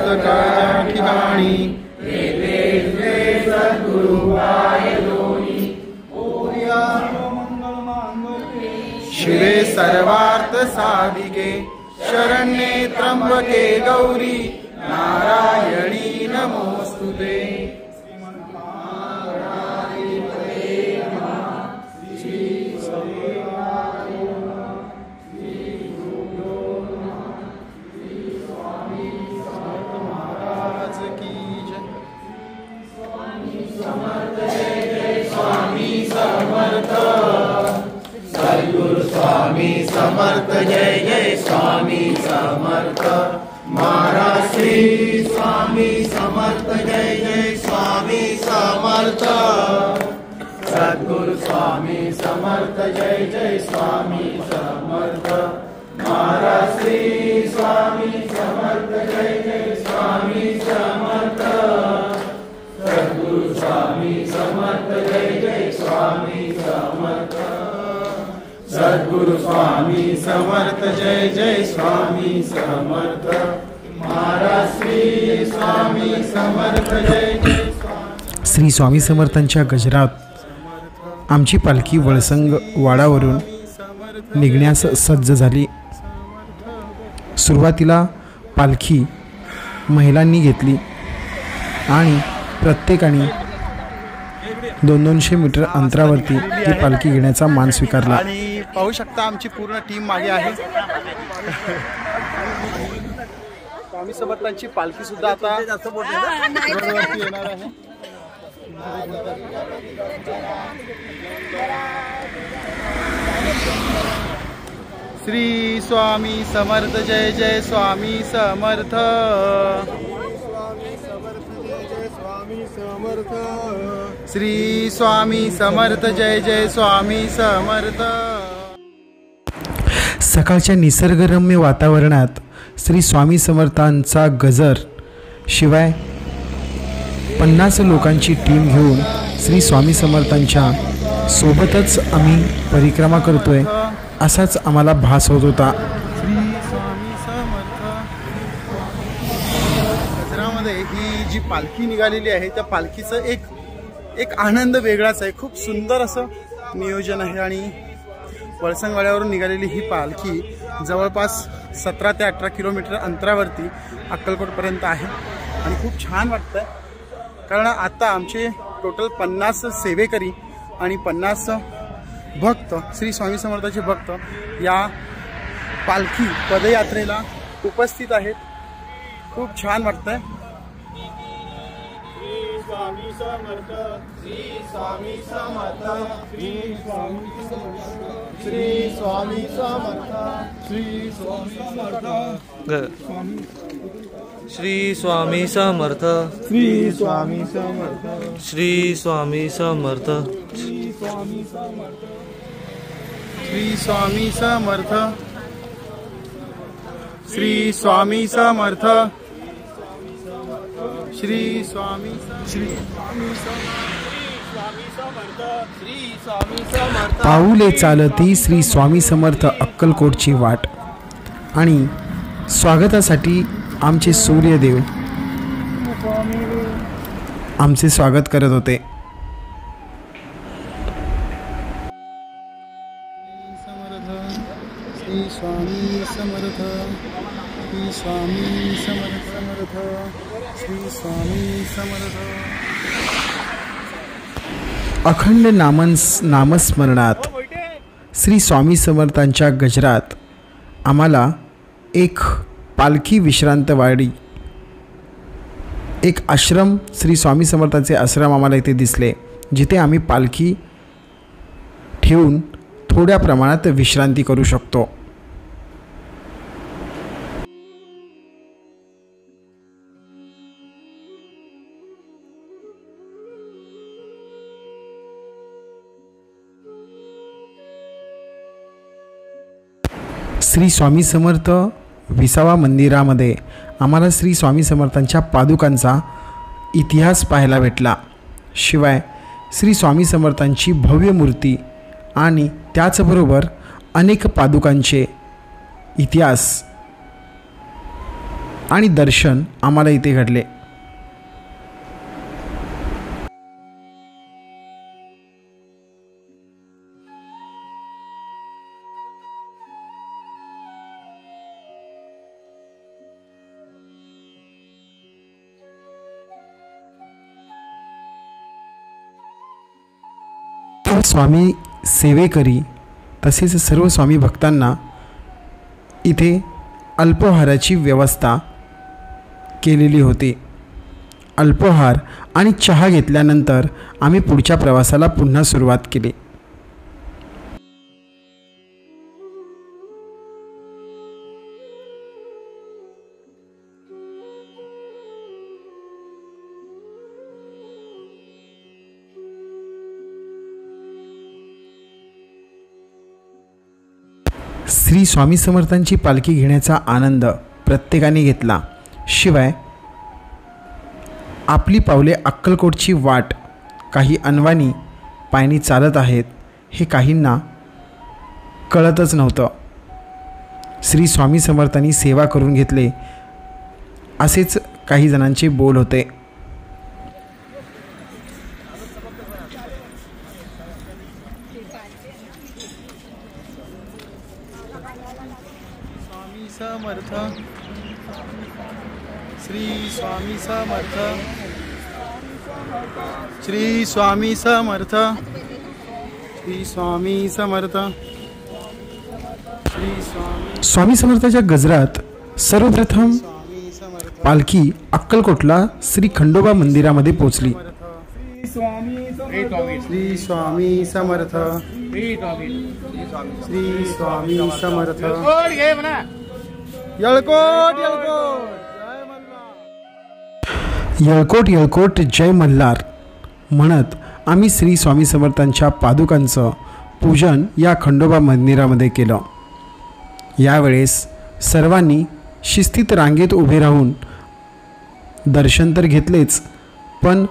मस्तकाच्या ठिकाणी शिवे सर्वार्थ साधिके शरण्ये त्र्यंबके गौरी नारायणी नमोस्तुते. स्वामी समर्थ जय जय स्वामी समर्थ महाराज श्री स्वामी समर्थ जय जय स्वामी समर्थ सद्गुरु स्वामी समर्थ जय जय स्वामी समर्थ महाराज श्री स्वामी समर्थ जय जय स्वामी समर्थ सद्गुरु स्वामी समर्थ जय जय स्वामी समर्थ सद्गुरु स्वामी समर्थ जय जय स्वामी समर्थ महाराज श्री स्वामी समर्थ जय जय. श्री स्वामी समर्थांच्या गजरात आमची पालखी वळसंग वाडावरून निघण्यास सज्ज झाली. सुरुवातीला पालखी महिलांनी घेतली आणि प्रत्येकाने 200 मीटर अंतरावरती ती पालखी घेण्याचा मान स्वीकारला. आणि पाहू शकता आमची पूर्ण टीम मागे आहे. स्वामी समर्थांची पालखी सुद्धा आता रोडवरती येणार आहे. श्री स्वामी समर्थ जय जय स्वामी समर्थ. श्री स्वामी समर्थ जय जय स्वामी समर्थ. सकाळच्या निसर्गरम्य वातावरणात श्री स्वामी समर्थांचा गजर शिवाय 50 लोकांची टीम घेऊन श्री स्वामी समर्थांच्या सोबतच आम्ही परिक्रमा करतोय असाच आम्हाला भास होत होता. श्री स्वामी समर्थ. गजरामध्ये ही जी पालखी निघालेली आहे त्या पालखीचं एक आनंद वेगळाच आहे. खूप सुंदर असं नियोजन आहे आणि वळसंगवाड्यावरून निघालेली ही पालखी जवळपास 17 ते 18 किलोमीटर अंतरावरती अक्कलकोटपर्यंत आहे आणि खूप छान वाटतं कारण आता आमचे टोटल 50 सेवेकरी आणि 50 भक्त श्री स्वामी समर्थाचे भक्त या पालखी पदयात्रेला उपस्थित आहेत. खूप छान वाटतंय. स्वामी समर्थ श्री स्वामी समर्थ श्री स्वामी समर्थ श्री स्वामी समर्थ श्री स्वामी समर्थ श्री स्वामी समर्थ श्री स्वामी समर्थ श्री स्वामी समर्थ श्री स्वामी समर्थ श्री स्वामी समर्थ श्री स्वामी समर्थ श्री स्वामी पाऊले चालती श्री स्वामी समर्थ अक्कलकोटची वाट आणि स्वागतासाठी आमचे सूर्यदेव आमचे स्वागत करत होते. श्री स्वामी समर्थ श्री स्वामी समर्थ श्री स्वामी समर्थ. अखंड नामस्मरणात श्री स्वामी समर्थांच्या गजरात आम्हाला एक पालखी विश्रांतवाडी एक आश्रम श्री स्वामी समर्थांचे आश्रम आम्हाला इथे दिसले जिथे आम्ही पालखी ठेवून थोड्या प्रमाणात विश्रांती करू शकतो. श्री स्वामी समर्थ विसावा मंदिरामध्ये आम्हाला श्री स्वामी समर्थांच्या पादुकांचा इतिहास पाहायला भेटला. शिवाय श्री स्वामी समर्थांची भव्य मूर्ती आणि त्याचबरोबर अनेक पादुकांचे इतिहास आणि दर्शन आम्हाला इथे घडले. स्वामी सेवेकरी तसेच सर्व स्वामी भक्तांना इथे अल्पोहाराची व्यवस्था केलेली होती. अल्पोहार आणि चहा घेतल्यानंतर आम्ही पुढच्या प्रवासाला पुन्हा सुरुवात केली. श्री स्वामी समर्थांची पालखी घेण्याचा आनंद प्रत्येकाने घेतला. शिवाय आपली पावले अक्कलकोटची वाट काही अनवाणी पायनी चालत आहेत हे काहींना कळतच नव्हतं. श्री स्वामी समर्थांनी सेवा करून घेतले असेच काही जणांचे बोल होते. समर्थ श्री स्वामी समर्थ श्री स्वामी समर्थ श्री स्वामी समर्थ श्री स्वामी समर्थाच्या गजरात सर्वप्रथम पालखी अक्कलकोटला श्री खंडोबा मंदिरामध्ये पोहोचली. श्री स्वामी समर्थ श्री स्वामी समर्थ येळकोट येळकोट येळकोट जय मल्हार म्हणत आम्ही श्री स्वामी समर्थांच्या पादुकांचं पूजन या खंडोबा मंदिरामध्ये केलं. यावेळेस सर्वांनी शिस्तीत रांगेत उभे राहून दर्शन तर घेतलेच, पण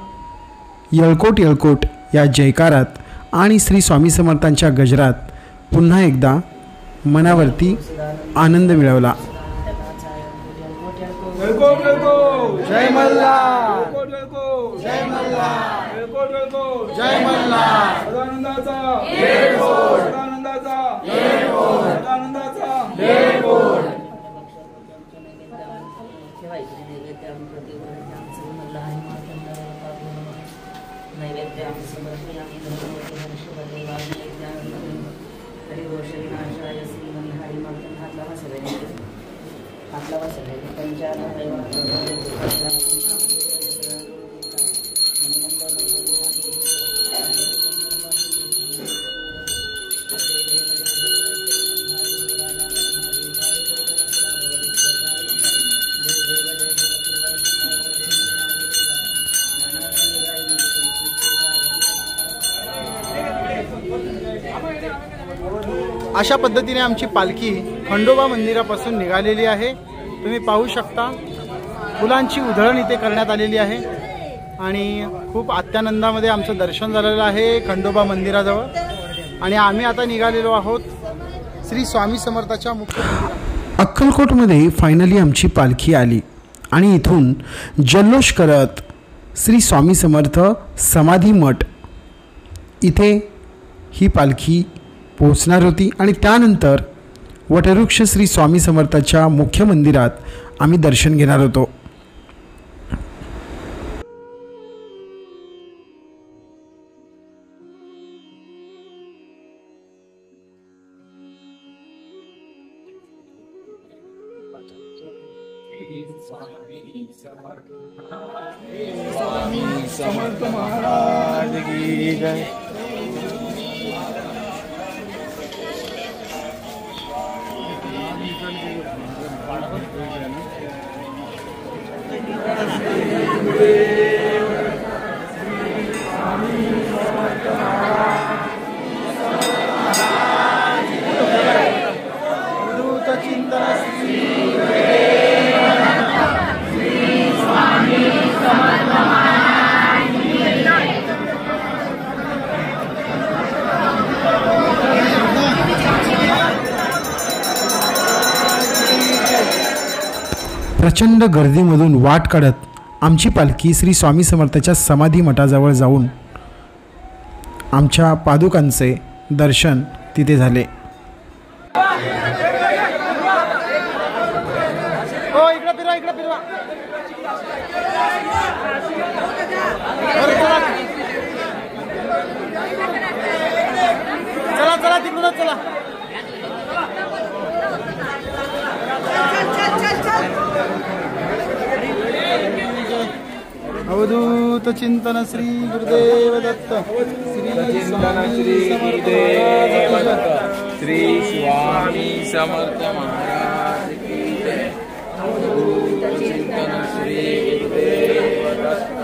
येळकोट येळकोट या जयकारात आणि श्री स्वामी समर्थांच्या गजरात पुन्हा एकदा मनावरती आनंद मिळवला. जय मल्हार जय मल्हार जय मल्हार अशा पद्धतीने आमची पालखी खंडोबा मंदिरापासून निघालेली आहे. तुम्ही पाहू शकता फुलांची उधळण इथे करण्यात आलेली आहे आणि खूप अत्यानंदामध्ये आमचं दर्शन झालेलं आहे खंडोबा मंदिराजवळ. आणि आम्ही आता निघालेलो आहोत श्री स्वामी समर्थाच्या मुख्य मंदिरात. अक्कलकोटमध्ये फायनली आमची पालखी आली आणि इथून जल्लोष करत श्री स्वामी समर्थ समाधी मठ इथे ही पालखी पोहोचणार होती आणि त्यानंतर वटवृक्ष श्री स्वामी समर्थाच्या मुख्य मंदिरात आम्ही दर्शन घेणार होतो. समर्थ महाराज की जय. प्रचंड गर्दीमधून वाट काढत आमची पालखी श्री स्वामी समर्थाच्या समाधी मठाजवळ जाऊन आमच्या पादुकांचे दर्शन तिथे झाले. अवधूत चिंतन श्री गुरुदेव दत्त. श्री स्वामी समर्थ महाराज की जय. अवधूत चिंतन श्री गुरुदेव दत्त.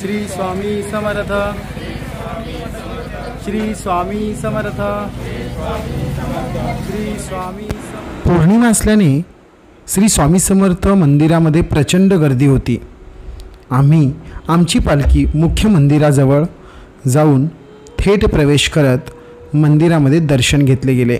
श्री स्वामी समर्थ. श्री स्वामी समर्थ. श्री स्वामी. पौर्णिमा असल्याने श्री स्वामी समर्थ मंदिरामध्ये प्रचंड गर्दी होती. आम्ही आमची पालखी मुख्य मंदिराजवळ जाऊन थेट प्रवेश करत मंदिरामध्ये दर्शन घेतले गेले.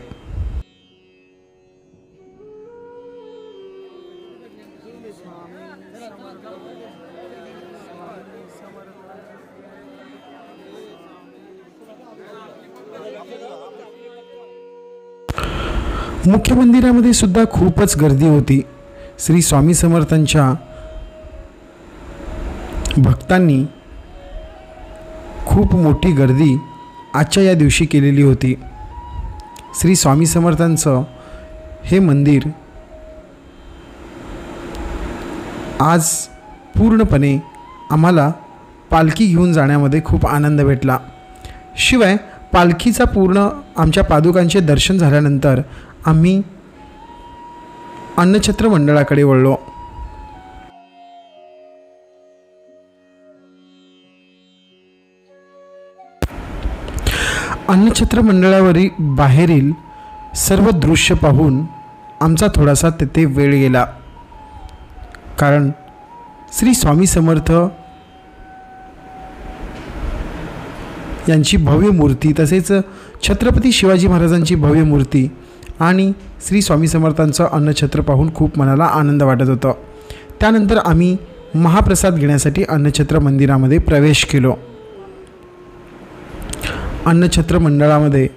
मुख्य मंदिरामध्ये सुद्धा खूपच गर्दी होती. श्री स्वामी समर्थांच्या भक्तांनी खूप मोठी गर्दी आजच्या या दिवशी केलेली होती. श्री स्वामी समर्थांचं हे मंदिर आज पूर्णपणे आम्हाला पालखी घेऊन जाण्यामध्ये खूप आनंद भेटला. शिवाय पालखीचा पूर्ण आमच्या पादुकांचे दर्शन झाल्यानंतर आम्ही अन्नछत्र मंडळाकडे वळलो. अन्नछत्र मंडळावरील बाहेरील सर्व दृश्य पाहून आमचा थोडासा तेथे वेळ गेला. कारण श्री स्वामी समर्थ यांची भव्य मूर्ती, तसेच छत्रपती शिवाजी महाराजांची भव्य मूर्ती आणि श्री स्वामी समर्थांचं अन्नछत्र पाहून खूप मनाला आनंद वाटत होता. त्यानंतर आम्ही महाप्रसाद घेण्यासाठी अन्नछत्र मंदिरामध्ये प्रवेश केलो. अन्नछत्र मंडळामध्ये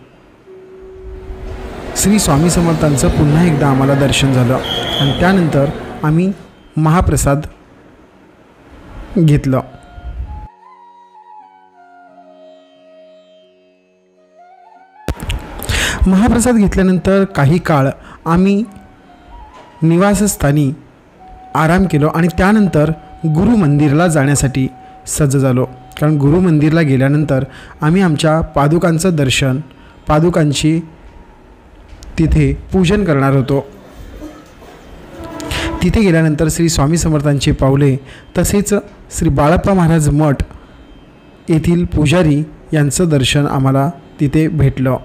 श्री स्वामी समर्थांचं पुन्हा एकदा आम्हाला दर्शन झालं आणि त्यानंतर आम्ही महाप्रसाद घेतलं. महाप्रसाद घेतल्यानंतर काही काळ आम्ही निवासस्थानी आराम केलो आणि त्यानंतर गुरु मंदिरला जाण्यासाठी सज्ज झालो. कारण गुरु मंदिरला गेल्यानंतर आम्ही आमच्या पादुकांचं दर्शन, पादुकांची तिथे पूजन करणार होतो. तिथे गेल्यानंतर श्री स्वामी समर्थांचे पावले तसेच श्री बाळप्पा महाराज मठ येथील पुजारी यांचं दर्शन आम्हाला तिथे भेटलं.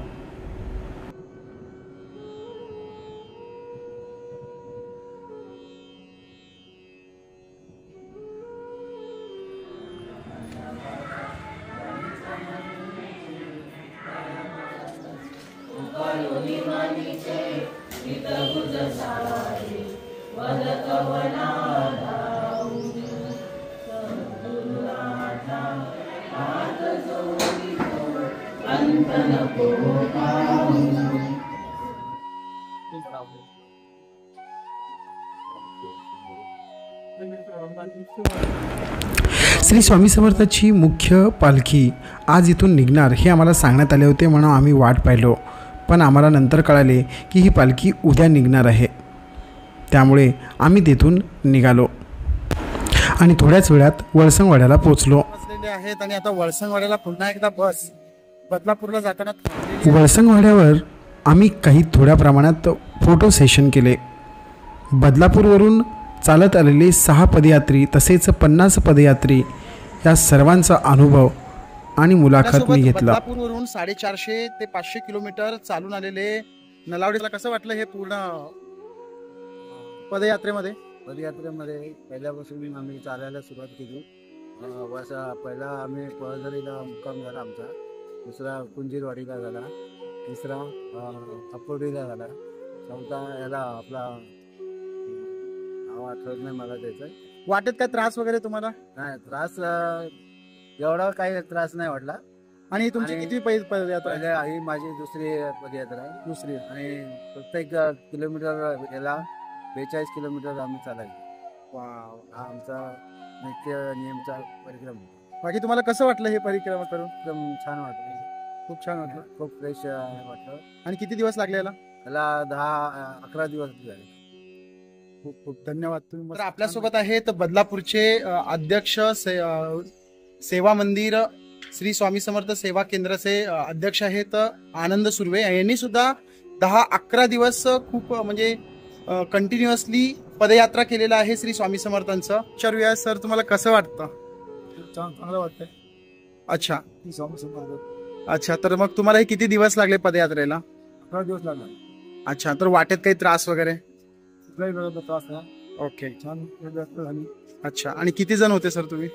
श्री स्वामी समर्थाची मुख्य पालखी आज इथून निघणार हे आम्हाला सांगण्यात आले होते, म्हणून आम्ही वाट पाहिलो. पण आम्हाला नंतर कळाले की ही पालखी उद्या निघणार आहे. त्यामुळे आम्ही तिथून निघालो आणि थोड्याच वेळात वळसंगवाड्याला पोहोचलो. आहेत आणि आता वळसंगवाड्याला पुन्हा एकदा बस बदलापूरला जाताना वळसंगवाड्यावर आम्ही काही थोड्या प्रमाणात फोटो सेशन केले. बदलापूरवरून चालत आलेले 6 पदयात्री तसेच 50 पदयात्री या सर्वांचा अनुभव आणि मुलाखत मी घेतला. बदलापूरवरून 450 ते 500 किलोमीटर चालून आलेले नलावडीला कसं वाटलं हे पूर्ण पदयात्रेमध्ये? पहिल्यापासून आम्ही चालायला सुरुवात केली पहिला आम्ही पळझरीला मुक्काम झाला आमचा, दुसरा कुंजीरवाडीला झाला, तिसरा अपोडीला झाला, चौथा याला आपला नाव आठवत नाही मला त्याचं. वाटेत काय त्रास वगैरे तुम्हाला? नाही त्रास एवढा काही त्रास नाही वाटला. आणि तुमची आणि किती पदयात्रा आहे? पहिले ही माझी दुसरी पदयात्रा आहे. दुसरी. आणि प्रत्येक किलोमीटर याला 42 किलोमीटर आम्ही चालायचो. वाव. हा आमचा नित्य नियमचा परिक्रम. बाकी तुम्हाला कसं वाटलं हे परिक्रमा करून? एकदम छान वाटलं, खूप छान वाटलं. खूप फ्रेश वाटलं. आणि किती दिवस लागले याला? त्याला 10-11 दिवस झाले. खूप खूप धन्यवाद. तुम्ही तर आपल्यासोबत आहेत बदलापूरचे अध्यक्ष सेवा मंदिर श्री स्वामी समर्थ सेवा केंद्राचे अध्यक्ष आहेत आनंद सुर्वे. यांनी सुद्धा 10-11 दिवस खूप म्हणजे कंटिन्युअसली पदयात्रा केलेला आहे श्री स्वामी समर्थांचं. विचारूया सर, तुम्हाला कसं वाटतं? चांगलं वाटतंय. अच्छा स्वामी समर्थ. अच्छा, तर मग तुम्हाला हे किती दिवस लागले पदयात्रेला? 11 दिवस लागला. अच्छा, तर वाटेत काही त्रास वगैरे? कुठलाही वेळेचा त्रास नाही. ओके. छान पदयात्रा झाली. अच्छा, आणि किती जण होते सर तुम्ही?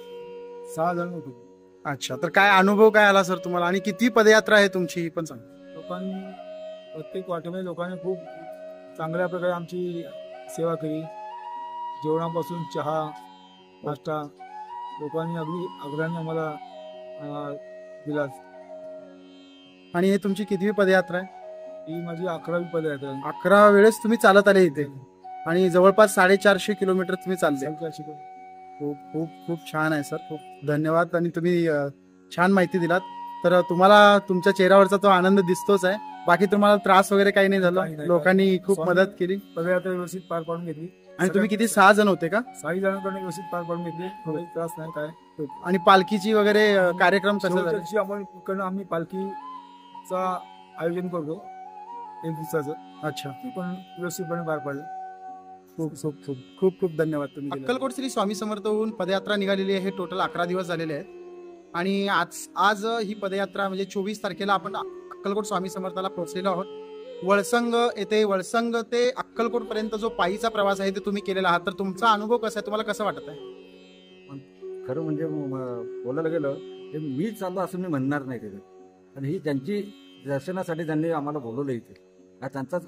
6 जण होतो. अच्छा, तर काय अनुभव काय आला सर तुम्हाला? आणि किती पदयात्रा आहे तुमची ही पण सांग. लोकांनी प्रत्येक वाटेमध्ये लोकांनी खूप चांगल्या प्रकारे आमची सेवा केली. जेवणापासून चहा नाश्ता लोकांनी अगदी आग्रहाने आम्हाला दिला. आणि हे तुमची कितवी पदयात्रा आहे? ही माझी 11वी पदयात्रा आहे. 11 वेळेस तुम्ही चालत आले इथे आणि जवळपास 450 किलोमीटर तुम्ही चालले. खूप खूप खूप छान आहे सर, खूप धन्यवाद. आणि तुम्ही छान माहिती दिलात. तर तुम्हाला तुमच्या चेहऱ्यावरचा तो आनंद दिसतोच आहे. बाकी तुम्हाला त्रास वगैरे काही नाही झाला? लोकांनी खूप मदत केली. पदयात्रा व्यवस्थित पार पाडून घेतली. आणि तुम्ही किती 6 जण होते का? 6 जणांकडून व्यवस्थित पार पाडून घेतली. काही त्रास नाही काय. आणि पालखीची वगैरे कार्यक्रम कसा झाला? आम्ही पालखीचा आयोजन करतो 1 दिवसाचं. अच्छा, ते पण व्यवस्थितपणे पार पाडलं. खूप खूप खूप खूप खूप धन्यवाद. तुम्ही अक्कलकोट श्री स्वामी समर्थ होऊन पदयात्रा निघालेली आहे. टोटल 11 दिवस झालेले आहेत. आणि आज ही पदयात्रा म्हणजे 24 तारखेला आपण अक्कलकोट स्वामी समर्थाला पोहोचलेलो आहोत. वळसंग येथे वळसंग ते अक्कलकोट पर्यंत जो पायीचा प्रवास आहे ते तुम्ही केलेला आहात. तर तुमचा अनुभव कसा आहे? तुम्हाला कसं वाटत आहे? खरं म्हणजे बोलायला गेलं ते मी चाललो असं मी म्हणणार नाही कधी. आणि ही त्यांची दर्शनासाठी त्यांनी आम्हाला बोलवलं इथे. त्यांचाच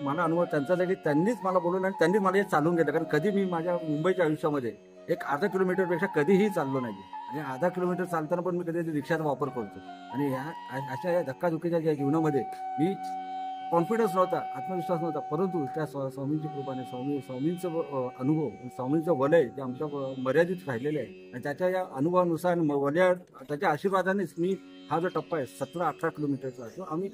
मला अनुभव त्यांचा की त्यांनीच मला बोलवलं आणि त्यांनीच मला हे चालून गेलं. कारण कधी मी माझ्या मुंबईच्या आयुष्यामध्ये एक अर्धा किलोमीटरपेक्षा कधीही चाललो नाही. आणि अर्धा किलोमीटर चालताना पण मी कधी रिक्षाचा वापर करतो. आणि अशा या धक्काधुकीच्या या जीवनामध्ये मी कॉन्फिडन्स नव्हता, आत्मविश्वास नव्हता. परंतु त्या स्वामींची कृपाने स्वामींचं अनुभव, स्वामींचं वलय जे आमच्या मर्यादित राहिलेलं आहे आणि त्याच्या या अनुभवानुसार वलया त्याच्या आशीर्वादानेच मी हा जो टप्पा आहे 17-18 किलोमीटरचा तो आम्ही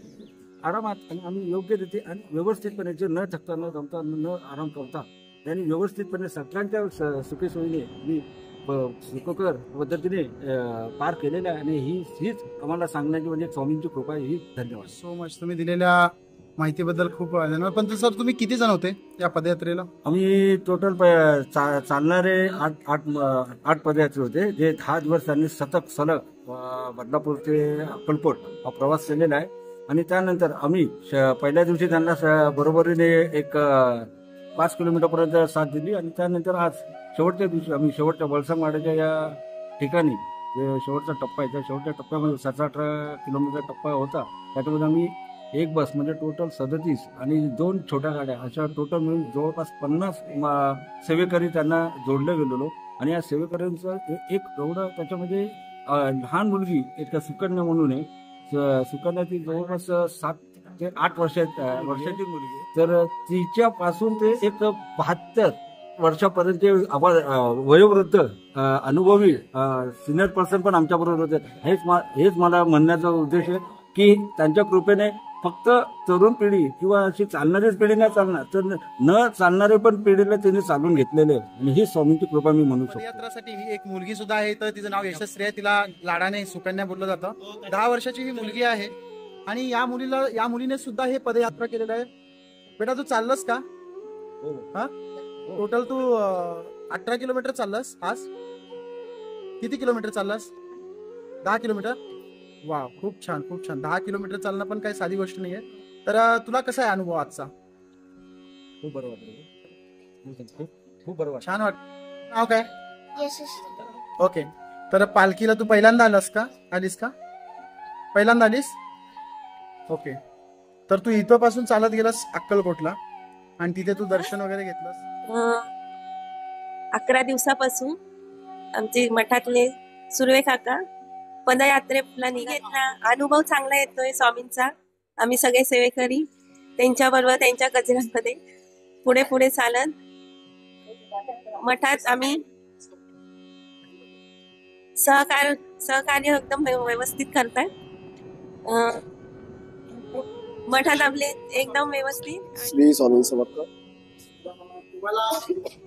आरामात आणि आम्ही योग्यरीत्या आणि व्यवस्थितपणे जे न थकता न जमता न आराम करता त्यांनी व्यवस्थितपणे सगळ्यांच्या सुखीसोयीने मी सुखकर पद्धतीने पार केलेलं आहे. आणि हीच आम्हाला सांगण्याची म्हणजे स्वामींची कृपा आहे. ही धन्यवाद. So much. तुम्ही दिलेल्या माहितीबद्दल खूप धन्यवाद. पण सर तुम्ही किती जण होते या पदयात्रेला? आम्ही टोटल चालणारे 8 पदयात्रे होते. जे 10 दिवस त्यांनी सलग बदलापूर ते अक्कलकोट हा प्रवास केलेला आहे. आणि त्यानंतर आम्ही पहिल्या दिवशी त्यांना बरोबरीने एक 5 किलोमीटरपर्यंत साथ दिली. आणि त्यानंतर आज शेवटच्या दिवशी आम्ही शेवटच्या वळसंगवाड्याच्या या ठिकाणी जे शेवटचा टप्पा आहे त्या शेवटच्या टप्प्यामध्ये 17-18 किलोमीटर टप्पा होता. त्याच्यामध्ये आम्ही एक बस म्हणजे टोटल 37 आणि 2 छोट्या गाड्या अशा टोटल मिळून जवळपास 50 सेवेकरी त्यांना जोडले गेलेलो. आणि या सेवेकऱ्यांचं एक एवढं त्याच्यामध्ये लहान मुलगी एक सुकन्या म्हणून आहे. सुकन्याची जवळपास 7 ते 8 वर्षाची मुलगी. तर तिच्यापासून ते एक 72 वर्षापर्यंत वयोवृद्ध अनुभवी सिनियर पर्सन पण आमच्या बरोबर होते. हेच मला म्हणण्याचा उद्देश आहे की त्यांच्या कृपेने फक्त तरुण पिढी किंवा अशी चालणारीच पिढी नाही चालणार तर न चालणारे पण पिढीला त्यांनी चालून घेतलेले आहे. आणि ही स्वामींची कृपा मी म्हणू शकतो. पदयात्रासाठी ही एक मुलगी सुद्धा आहे. तर तिचं नाव यशस्वी आहे. तिला लाडाने सुकन्या बोललं जातं. 10 वर्षाची ही मुलगी आहे. आणि या मुलीने सुद्धा हे पदयात्रा केलेलं आहे. बेटा तू चाललंस का? हा, टोटल तू 18 किलोमीटर चाललास आज. किती किलोमीटर चाललास? 10 किलोमीटर. वा, खूप छान खूप छान. 10 किलोमीटर चालणं पण काही साधी गोष्ट नाहीये. तर तुला कसा आहे अनुभव आजचा? खूप बरं वाटलं. खूप बरं वाटलं. छान वाटत. नाव काय? ओके. तर पालखीला तू पहिल्यांदा आलीस का पहिल्यांदा आलीस? ओके. तर तू इथं पासून चालत गेलास अक्कलकोटला आणि तिथे तू दर्शन वगैरे घेतलंस? 11 दिवसापासून आमचे मठातले सुर्वे काका पदयात्रेला निघेतला. अनुभव चांगला येतोय स्वामींचा. आम्ही सगळे सेवेकरी त्यांच्याबरोबर त्यांच्या गजरांमध्ये पुढे पुढे चालत मठात आम्ही सहकार्य एकदम व्यवस्थित करतात. मठात आपले एकदम व्यवस्थित. श्री स्वामी समर्थ. तुम्हाला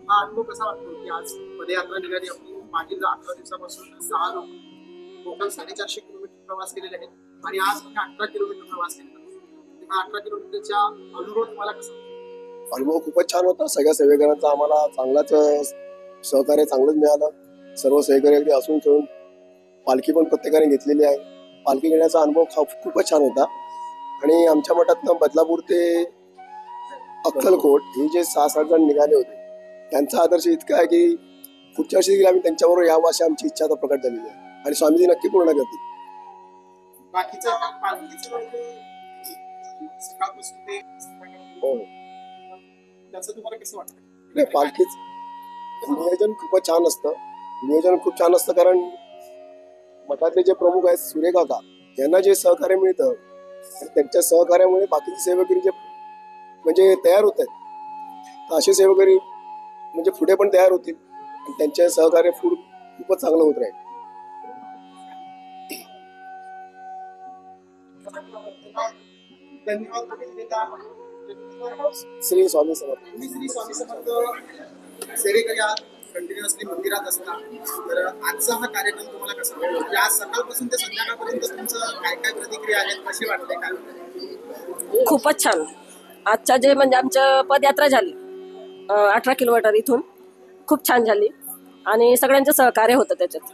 हा अनुभव कसा वाटतो की आज पदयात्रा निघाली आपली? मागील 11 दिवसापासून 6 लोक टोटल 450 किलोमीटर प्रवास केलेले आहेत आणि आज 18 किलोमीटर प्रवास केलेला आहे. 18 किलोमीटरचा अनुभव तुम्हाला कसा? अनुभव खूपच छान होता. सगळ्या सेवेकरांचा आम्हाला चांगलाच सहकार्य चांगलंच मिळालं. सर्व सेवेकरी अगदी हसून खेळून पालखी पण प्रत्येकाने घेतलेली आहे. पालखी घेण्याचा अनुभव खूपच छान होता. आणि आमच्या मठातनं बदलापूर ते अक्कलकोट हे जे 6-7 जण निघाले होते त्यांचा आदर्श इतका आहे की पुढच्या वर्षी आम्ही त्यांच्याबरोबर यावं अशी आमची इच्छा आता प्रकट झालेली आहे आणि स्वामीजी नक्की पूर्ण करतील. बाकीचं पालखीचं सकाळपासून ते त्याचं तुम्हाला कसं वाटतं? नाही, पालखीच नियोजन खूपच छान असतं. नियोजन खूप छान असतं कारण मठातले जे प्रमुख आहेत सुर्वे काका यांना जे सहकार्य मिळतं त्यांच्या सहकार्यामुळे बाकीचे सेवेकरी जे म्हणजे तयार होत आहेत तर असे सेवेकरी म्हणजे पुढे पण तयार होतील आणि त्यांचे सहकार्य खूपच चांगलं होत राहील. धन्यवाद. श्री स्वामी समर्थ. तुम्ही श्री स्वामी समर्थ सेवेकरी आहात, कंटिन्युअसली मंदिरात असता. तर आजचा हा कार्यक्रम तुम्हाला कसा वाटतो? म्हणजे आज सकाळपासून ते संध्याकाळपर्यंत तुमचं काय काय प्रतिक्रिया आहेत, कशी वाटते, काय? खूपच छान. आजच्या जे म्हणजे आमच्या पदयात्रा झाली 18 किलोमीटर इथून खूप छान झाली आणि सगळ्यांचं सहकार्य होतं त्याच्यात.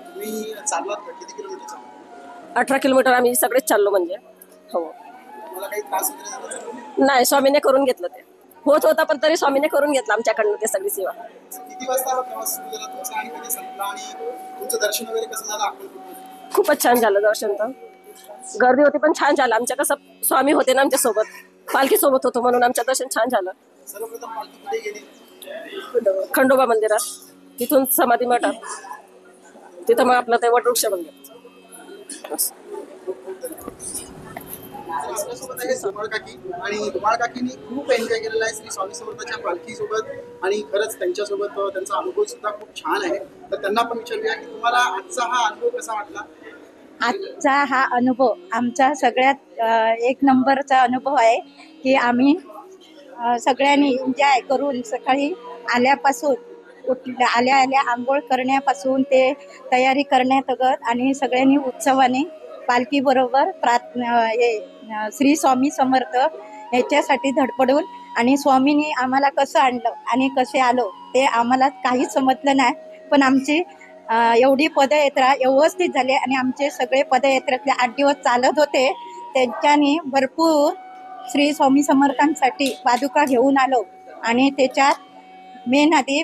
तुम्ही चाललात किती किलोमीटर चाललात? 18 किलोमीटर आम्ही सगळेच चाललो म्हणजे. हो. तुम्हाला काही त्रास वगैरे झाला? नाही, स्वामीने करून घेतलं. ते होत होता पण तरी स्वामीने करून घेतलं आमच्याकडनं ते सगळी सेवा. किती वाजता प्रवास सुरू झाला तुमचा आणि कधी संपला आणि तुमचं दर्शन वगैरे कसं झालं अक्कलकोटमध्ये? खूपच छान झालं दर्शन. तर गर्दी होती पण छान झालं. आमच्या कसं स्वामी होते ना आमच्या सोबत, पालखी सोबत होतो म्हणून आमचं दर्शन छान झालं. सर्वप्रथम पालखी कुठे गेली? खंडोबा मंदिरात, तिथून समाधी मठात, तिथं मग आपलं ते वटवृक्ष मंदिर. आपल्यासोबत आहे धुमाळ काकी आणि धुमाळ काकींनी खूप एन्जॉय केलेला आहे श्री स्वामी समर्थाच्या पालखी सोबत आणि खरंच त्यांच्यासोबत त्यांचा अनुभव सुद्धा खूप छान आहे. तर त्यांना पण विचारूया की तुम्हाला आजचा हा अनुभव कसा वाटला? आजचा हा अनुभव आमचा सगळ्यात एक नंबरचा अनुभव आहे की आम्ही सगळ्यांनी एन्जॉय करून सकाळी आल्यापासून आल्या आंघोळ करण्यापासून ते तयारी करण्यातगत आणि सगळ्यांनी उत्सवाने पालखीबरोबर श्री स्वामी समर्थ याच्यासाठी धडपडून आणि स्वामींनी आम्हाला कसं आणलं आणि कसे आलो ते आम्हाला काहीच समजलं नाही. पण आमची एवढी पदयात्रा व्यवस्थित झाली आणि आमचे सगळे पदयात्रेतले 8 दिवस चालत होते. त्यांच्यानी भरपूर श्री स्वामी समर्थांसाठी पादुका घेऊन आलो आणि त्याच्यात मेन आधी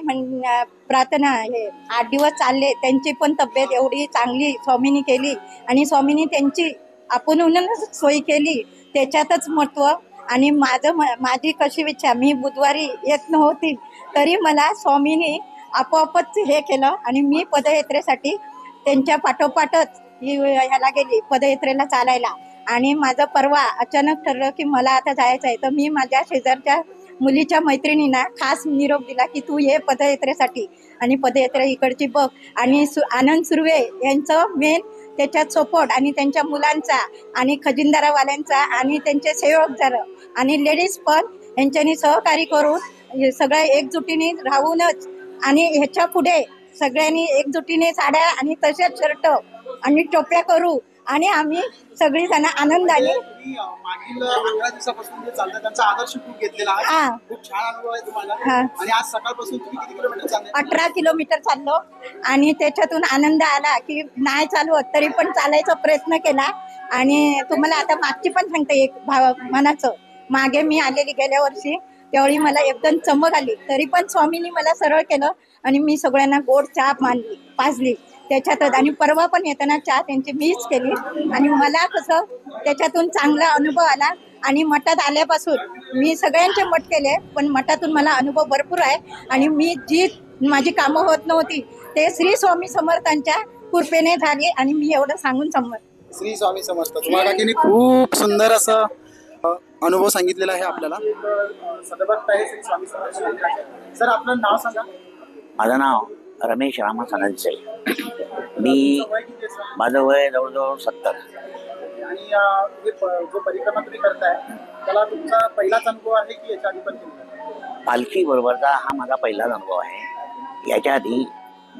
प्रार्थना हे 8 दिवस चालले. त्यांची पण तब्येत एवढी चांगली स्वामींनी केली आणि स्वामींनी त्यांची आपणच सोय केली त्याच्यातच महत्त्व. आणि माझी कशी इच्छा, मी बुधवारी येत नव्हती तरी मला स्वामींनी आपोआपच हे केलं आणि मी पदयात्रेसाठी त्यांच्या पाठोपाठच ह्याला गेली पदयात्रेला चालायला. आणि माझं परवा अचानक ठरलं की मला आता जायचं आहे. तर मी माझ्या शेजारच्या मुलीच्या मैत्रिणींना खास निरोप दिला की तू ये पदयात्रेसाठी आणि पदयात्रा इकडची बघ. आणि आनंद सुर्वे यांचं मेन त्याच्यात सपोर्ट आणि त्यांच्या मुलांचा आणि खजिनदारावाल्यांचा आणि त्यांचे सेवक झालं आणि लेडीज पण यांच्यानी सहकार्य करून सगळ्या एकजुटीने राहूनच आणि ह्याच्या पुढे सगळ्यांनी एकजुटीने साड्या आणि तसेच शर्ट आणि टोप्या करू आणि आम्ही सगळी जण आनंदाने. मागील 11 दिवसापासून जे चालतं त्यांचा आदर्श खूप घेतलेला आहे. खूप छान अनुभव आहे तुम्हाला. आणि आज सकाळपासून तुम्ही किती किलोमीटर चालले? 18 किलोमीटर चाललो आणि त्याच्यातून आनंद आला की नाही चालवत तरी पण चालायचा प्रयत्न केला. आणि तुम्हाला आता मागची पण सांगते एक मनाचं. मागे मी आलेली गेल्या वर्षी त्यावेळी मला एकदम चमक आली. तरी पण स्वामींनी मला सरळ केलं आणि मी सगळ्यांना गोड चहा पाजली त्याच्यातच. आणि परवा पण येताना चहा त्यांची मीच केली आणि मला कसं त्याच्यातून चांगला अनुभव आला. आणि मठात आल्यापासून मी सगळ्यांचे मठ केले, पण मठातून मला अनुभव भरपूर आहे. आणि मी जी माझी कामं होत नव्हती ते श्री स्वामी समर्थांच्या कृपेने झाली. आणि मी एवढं सांगून समर्थ. श्री स्वामी समर्थ. तुम्हाला काकीने खूप सुंदर असं अनुभव सांगितलेला आहे आपल्याला. सदभक्त आहे श्री स्वामी समर्थ. सर आपलं नाव सांगा. माझं नाव रमेश रामा सनलसे. माझं वय जवळजवळ 70. आणि हे जो परिक्रमा तुम्ही करताय त्याला तुमचा पहिलाच अनुभव आहे की याच्या आधी पण केला? पालखी बरोबरचा हा माझा पहिलाच अनुभव आहे. याच्या आधी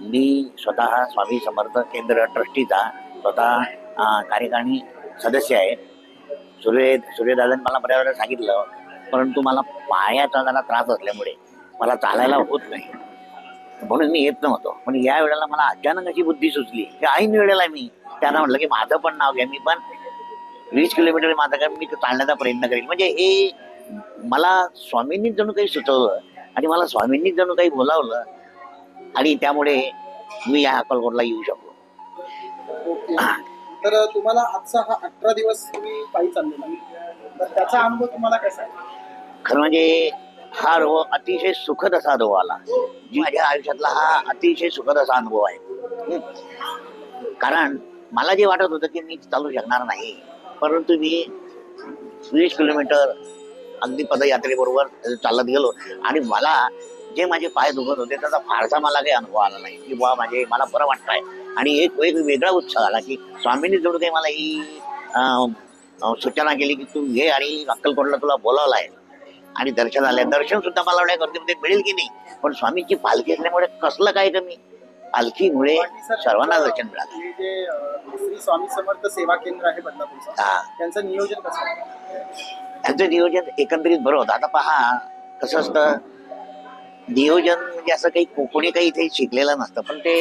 मी स्वतः स्वामी समर्थ केंद्र ट्रस्टीचा स्वतः कार्यकारिणी सदस्य आहे. सूर्यदादांनी मला बऱ्याच वेळा सांगितलं, परंतु मला पायाचा जरा त्रास असल्यामुळे मला चालायला होत नाही, म्हणून मी येत नव्हतो. पण या वेळेला मला अचानक अशी बुद्धी सुचली की ऐन वेळेला मी त्यांना म्हटलं की माझं पण नाव घ्या, मी पण 20 किलोमीटर माझं काय मी चालण्याचा प्रयत्न करेल. म्हणजे हे मला स्वामींनीच जणू काही सुचवलं आणि मला स्वामींनीच जणू काही बोलावलं आणि त्यामुळे मी या अक्कलकोटला येऊ शकलो. तर तुम्हाला आजचा हा 18 दिवस तुम्ही पायी चाललेला, तर त्याचा अनुभव तुम्हाला कसा आहे? खरं म्हणजे हा अनुभव अतिशय सुखद असा अनुभव आला. माझ्या आयुष्यातला हा अतिशय सुखद असा अनुभव आहे. कारण मला जे वाटत होतं की मी चालू शकणार नाही, परंतु मी 20 किलोमीटर अगदी पदयात्रेबरोबर चालत गेलो आणि मला जे माझे पाय दुखत होते त्याचा फारसा मला काही अनुभव आला नाही की बा मला बरं वाटतंय. आणि एक वेगळा उत्साह आला की स्वामींनी जवळ काही मला ही सूचना केली की तू घे आणि अक्कलकोटला तुला बोलावलं आहे. आणि दर्शन आलं. दर्शन सुद्धा मला एवढ्या गर्दीमध्ये मिळेल की नाही, पण स्वामींची पालखी असल्यामुळे कसलं काय कमी, पालखीमुळे सर्वांना दर्शन मिळालं. जे श्री स्वामी समर्थ सेवा केंद्र आहे बदलापूरचं, त्यांचं नियोजन कसं आहे? त्यांचं नियोजन एकंदरीत बरं होतं. आता पहा कसं असतं, नियोजन म्हणजे असं काही कोणी काही इथे शिकलेलं नसतं, पण ते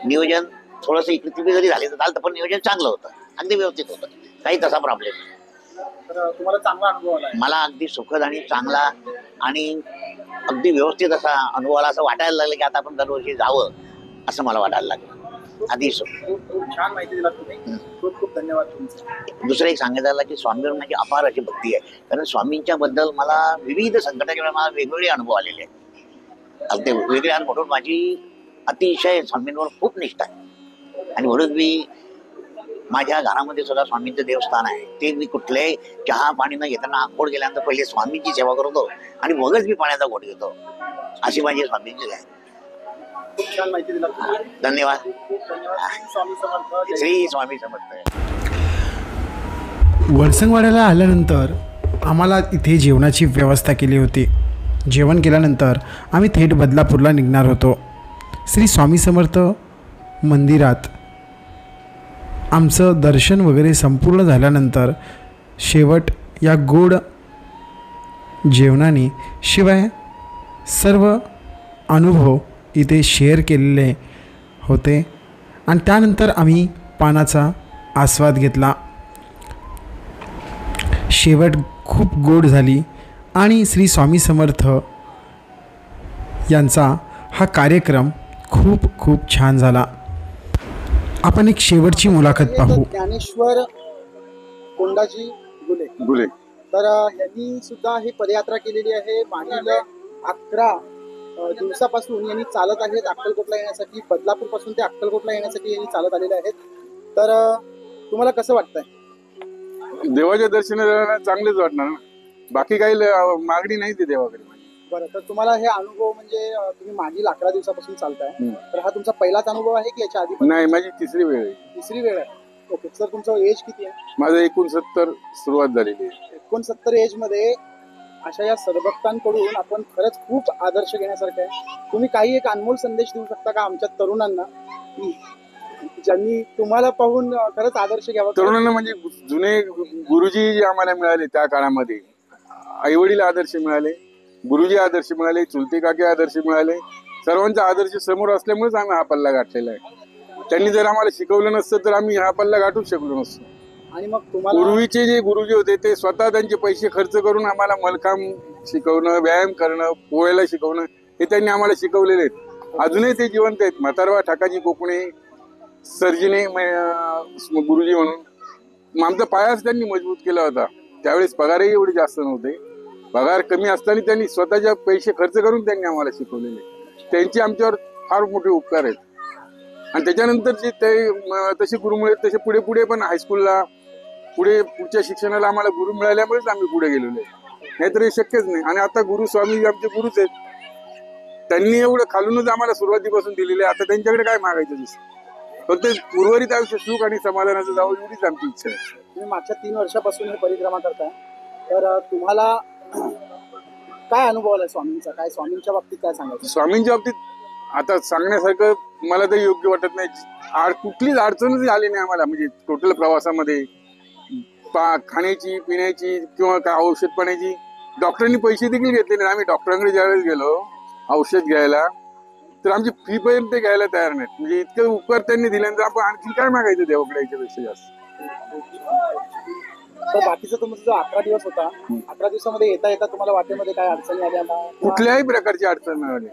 नियोजन थोडंसं इकडे तिकडे जरी झाले तर चालतं, पण नियोजन चांगलं होतं, अगदी व्यवस्थित होतं, काही तसा प्रॉब्लेम नाही. तर तुम्हाला चांगला अनुभव आला? मला अगदी सुखद आणि चांगला आणि अगदी व्यवस्थित असा अनुभव आला. असं वाटायला लागलं की आता आपण दरवर्षी जावं असं मला वाटायला लागलं. आधी खूप छान माहिती दिला तुम्ही. खूप खूप धन्यवाद तुमचं. दुसरं एक सांगायचं झालं की स्वामींवर माझी अपार अशी भक्ती आहे. कारण स्वामींच्या बद्दल मला विविध संकटाच्या वेळेला मला वेगवेगळे अनुभव आलेले आहेत. अगदी वेगळे अनुभव म्हणून माझी अतिशय स्वामींवर खूप निष्ठा आहे. आणि म्हणून मी माझ्या घरामध्ये सुद्धा स्वामींचं देवस्थान आहे. ते मी कुठल्याही चहा पाणी न घेताना आंघोळ केल्यानंतर पहिले स्वामींची सेवा करतो आणि मगच मी पाण्याचा घोट घेतो. अशी माझी स्वामींची आहे. खूप छान माहिती दिला. धन्यवाद. श्री स्वामी समर्थ. वळसंगवाड्याला आल्यानंतर आम्हाला इथे जेवणाची व्यवस्था केली होती. जेवण केल्यानंतर आम्ही थेट बदलापूरला निघणार होतो. श्री स्वामी समर्थ मंदिरात आमचं दर्शन वगैरे संपूर्ण झाल्यानंतर शेवट या गोड जेवणाने शिवाय सर्व अनुभव इथे शेअर केलेले होते. आणि त्यानंतर आम्ही पानाचा आस्वाद घेतला. शेवट खूप गोड झाली आणि श्री स्वामी समर्थ यांचा हा कार्यक्रम खूप खूप छान झाला. आपण एक शेवटची मुलाखत पाहू. ज्ञानेश्वर कोंडाजी गुले तर यांनी सुद्धा ही पदयात्रा केलेली आहे. मागील 11 दिवसापासून यांनी चालत आहेत अक्कलकोटला येण्यासाठी. बदलापूर पासून ते अक्कलकोटला येण्यासाठी यांनी चालत आलेले आहेत. तर तुम्हाला कसं वाटतंय? देवाच्या दर्शनाला चांगलेच वाटणार ना, बाकी काही मागणी नाही ती देवाकडे. बरं, तर तुम्हाला हे अनुभव म्हणजे तुम्ही मागील 11 दिवसापासून चालताय, तर हा तुमचा पहिलाच अनुभव आहे की याच्या आधी? नाही, माझी तिसरी वेळ आहे. तिसरी वेळ आहे. ओके सर, तुमचं एज किती आहे? माझं 69 सुरुवात झालेली आहे. 69 एज मध्ये अशा या सद्भक्तांकडून आपण खरंच खूप आदर्श घेण्यासारखं आहे. तुम्ही काही एक अनमोल संदेश देऊ शकता का आमच्या तरुणांना, ज्यांनी तुम्हाला पाहून खरंच आदर्श घ्यावा? तरुणांना म्हणजे जुने गुरुजी जे आम्हाला मिळाले त्या काळामध्ये, आई वडील आदर्श मिळाले, गुरुजी आदर्श मिळाले, चुलते काके आदर्श मिळाले. सर्वांचा आदर्श समोर असल्यामुळेच आम्ही हा पल्ला गाठलेला आहे. त्यांनी जर आम्हाला शिकवलं नसतं तर आम्ही हा पल्ला गाठूच शकलो नसतो. आणि मग तुम्हाला पूर्वीचे जे गुरुजी होते ते स्वतः त्यांचे पैसे खर्च करून आम्हाला मलखांब शिकवणं, व्यायाम करणं, पोहायला शिकवणं हे त्यांनी आम्हाला शिकवलेले आहेत. अजूनही ते जिवंत आहेत. म्हातारवा ठाकाजी कोकणे सर्जिने गुरुजी म्हणून आमचा पायाच त्यांनी मजबूत केला होता. त्यावेळेस पगारही एवढे जास्त नव्हते. पगार कमी असताना त्यांनी स्वतःच्या पैसे खर्च करून त्यांनी आम्हाला शिकवलेले. त्यांचे आमच्यावर फार मोठे उपकार आहेत. आणि त्याच्यानंतर जे ते तसे गुरु मिळत तसे पुढे पुढे पण हायस्कूलला पुढच्या शिक्षणाला आम्हाला गुरु मिळाल्यामुळेच आम्ही पुढे गेलेलो आहे. नाहीतर हे शक्यच नाही. आणि आता गुरु स्वामी आमचे गुरुच आहेत. त्यांनी एवढं खालूनच आम्हाला सुरुवातीपासून दिलेले आहे. आता त्यांच्याकडे काय मागायचं दिसतं. फक्त उर्वरित आयुष्य सुख आणि समाधानाचं जावं एवढीच आमची इच्छा आहे. तुम्ही मागच्या 3 वर्षापासून हे परिक्रमा करताय, तर तुम्हाला काय अनुभव आला स्वामींचा? काय स्वामींच्या बाबतीत काय सांगायचं? स्वामींच्या बाबतीत आता सांगण्यासारखं मला तरी योग्य वाटत नाही. कुठलीच अडचणच आली नाही आम्हाला. म्हणजे टोटल प्रवासामध्ये खाण्याची, पिण्याची किंवा काय औषध पाण्याची डॉक्टरांनी पैसे देखील घेतले नाही. आम्ही डॉक्टरांकडे ज्यावेळेस गेलो औषध घ्यायला तर आमची फी पर्यंत ते घ्यायला तयार नाहीत. म्हणजे इतके उपकार त्यांनी दिल्यानंतर आपण आणखी काय मागायचं देवाकडे याच्यापेक्षा जास्त. तर बाकीचा तुमचा जो 11 दिवस होता, 11 दिवसामध्ये येता येता तुम्हाला वाटेमध्ये काय अडचणी आल्या? कुठल्याही प्रकारची अडचण नाही आली.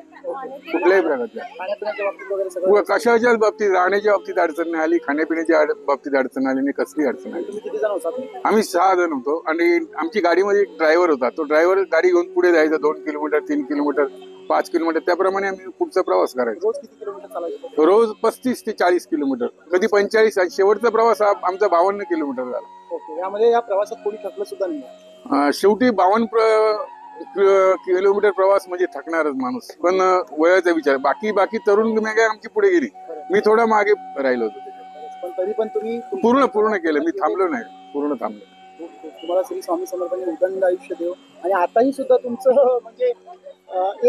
कुठल्याही प्रकारची खाण्यापिण्याच्या बाबतीत वगैरे सगळं? कशाच्याच बाबतीत, राहण्याच्या बाबतीत अडचण नाही आली, खाण्यापिण्याच्या बाबतीत अडचण आली नाही, कसली अडचण आली. तुम्ही किती जण होता? आम्ही 6 जण होतो. आणि आमची गाडीमध्ये एक ड्रायव्हर होता. तो ड्रायव्हर गाडी घेऊन पुढे जायचा 2 किलोमीटर, 3 किलोमीटर, 5 किलोमीटर. त्याप्रमाणे आम्ही पुढचा प्रवास करायचो. रोज किती किलोमीटर चालायचं? रोज 35 ते 40 किलोमीटर, कधी 45. आणि शेवटचा प्रवास आमचा 52 किलोमीटर झाला. ओके. यामध्ये या प्रवासात कोणी थकलं सुद्धा नाही? शेवटी 52 किलोमीटर प्रवास म्हणजे थकणारच माणूस. पण वयाचा विचार, बाकी तरुण काय आमची पुढे गेली, मी थोडा मागे राहिलो होतो. पण तरी पण तुम्ही पूर्ण केलं. मी थांबलो नाही, पूर्ण थांबलो. तुम्हाला श्री स्वामी समर्थांनी उदंड आयुष्य देव. आणि आताही सुद्धा तुमचं म्हणजे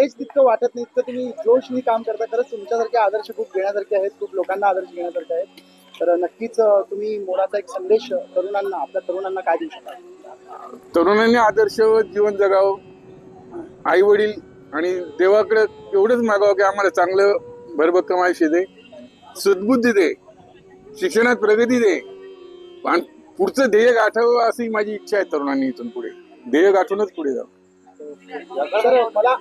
एज तितकं वाटत नाही, इतकं तुम्ही जोशनी काम करता. खरंच तुमच्यासारखे आदर्श खूप घेण्यासारखे आहेत, खूप लोकांना आदर्श घेण्यासारखे आहेत. तर नक्कीच तुम्ही मोलाचा एक संदेश तरुणांना, आपल्या तरुणांना काय देऊ शकता? तरुणांनी आदर्श जीवन जगावं, आई वडील आणि देवाकडे एवढंच मागावं की आम्हाला चांगलं भरभक्कम आयुष्य दे, सद्बुद्धी दे, शिक्षणात प्रगती दे आणि पुढचं ध्येय गाठावं अशी माझी इच्छा आहे. तरुणांनी इथून पुढे ध्येय गाठूनच पुढे जावं. तर मला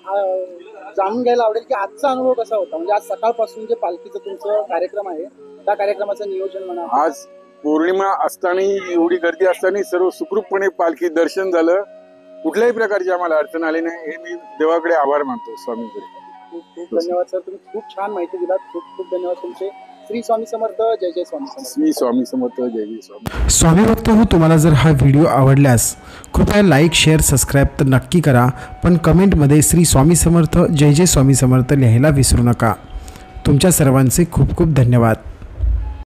जाणून घ्यायला आवडेल की आजचा अनुभव कसा होता? म्हणजे आज सकाळपासून जे पालखीचं तुमचं कार्यक्रम आहे, त्या कार्यक्रमाचं नियोजन म्हणा. आज पौर्णिमा असताना एवढी गर्दी असताना सर्व सुखरूपपणे पालखी दर्शन झालं. कुठल्याही प्रकारची आम्हाला अडचण आली नाही. हे मी देवाकडे आभार मानतो, स्वामींकडे. खूप खूप धन्यवाद सर. तुम्ही खूप छान माहिती दिलात. खूप खूप धन्यवाद तुमचे. श्री स्वामी समर्थ. जय जय स्वामी समर्थ. श्री स्वामी समर्थ. जय जय स्वामी. स्वामी भक्त हो, तुम्हाला जर हा व्हिडिओ आवडल्यास कृपया लाईक, शेअर, सबस्क्राईब तर नक्की करा. पण कमेंटमध्ये श्री स्वामी समर्थ, जय जय स्वामी समर्थ लिहायला विसरू नका. तुमच्या सर्वांचे खूप खूप धन्यवाद.